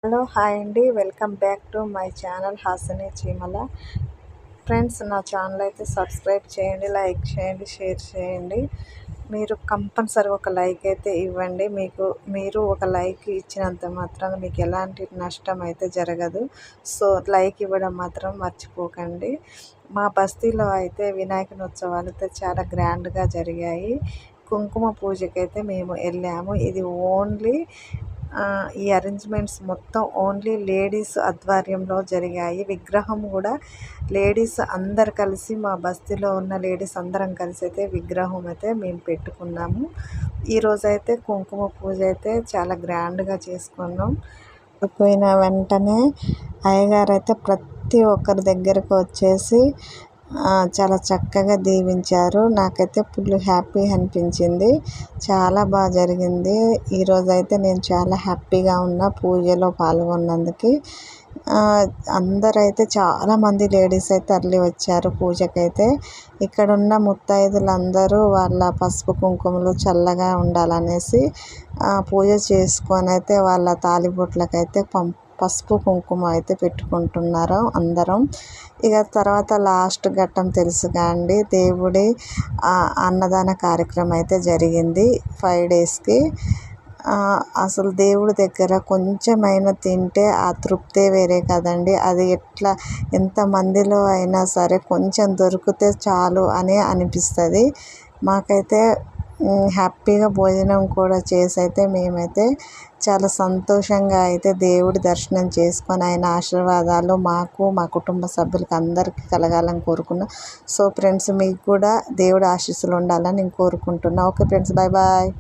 Hello hi అండి, welcome back to my channel Hasini చీమల. Friends, నా ఛానల్ అయితే సబ్స్క్రైబ్ చేయండి, లైక్ చేయండి, షేర్ చేయండి. మీరు కంపల్సరీ ఒక లైక్ అయితే ఇవ్వండి. మీరు ఒక లైక్ ఇచ్చినంత మాత్రాన మీకు ఎలాంటి నష్టం అయితే జరగదు. సో లైక్ ఇవ్వడం మాత్రం మర్చిపోకండి. మా బస్తీలో అయితే వినాయకుని ఉత్సవాలు అయితే చాలా గ్రాండ్గా జరిగాయి. కుంకుమ పూజకైతే మేము వెళ్ళాము. ఇది ఓన్లీ ఈ అరేంజ్మెంట్స్ మొత్తం ఓన్లీ లేడీస్ ఆధ్వర్యంలో జరిగాయి. విగ్రహం కూడా లేడీస్ అందరు కలిసి, మా బస్తీలో ఉన్న లేడీస్ అందరం కలిసి అయితే విగ్రహం అయితే మేము పెట్టుకున్నాము. ఈరోజైతే కుంకుమ పూజ అయితే చాలా గ్రాండ్గా చేసుకున్నాం. అయిపోయిన వెంటనే అయ్యగారు అయితే ప్రతి ఒక్కరి దగ్గరకు వచ్చేసి చాలా చక్కగా దీవించారు. నాకైతే ఫుల్ హ్యాపీ అనిపించింది. చాలా బాగా జరిగింది. ఈరోజైతే నేను చాలా హ్యాపీగా ఉన్న పూజలో పాల్గొన్నందుకు. అందరైతే చాలామంది లేడీస్ అయితే తరలి వచ్చారు పూజకైతే. ఇక్కడ ఉన్న ముత్తైదులందరూ వాళ్ళ పసుపు కుంకుమలు చల్లగా ఉండాలనేసి పూజ చేసుకొని అయితే వాళ్ళ తాలిబొట్లకైతే పసుపు కుంకుమ అయితే పెట్టుకుంటున్నారు అందరం. ఇక తర్వాత లాస్ట్ ఘట్టం తెలుసుగా అండి, దేవుడి అన్నదాన కార్యక్రమం అయితే జరిగింది 5 డేస్కి. అసలు దేవుడి దగ్గర కొంచెమైనా తింటే ఆ తృప్తే వేరే కదండి. అది ఎంతమందిలో అయినా సరే కొంచెం దొరికితే చాలు అని అనిపిస్తుంది. మాకైతే హ్యాపీగా భోజనం కూడా చేసి అయితే మేమైతే చాలా సంతోషంగా అయితే దేవుడి దర్శనం చేసుకొని ఆయన ఆశీర్వాదాలు మాకు, మా కుటుంబ సభ్యులకి అందరికీ కలగాలని కోరుకున్నాం. సో ఫ్రెండ్స్, మీకు కూడా దేవుడి ఆశీస్సులు ఉండాలని నేను కోరుకుంటున్నాను. Okay friends, bye bye.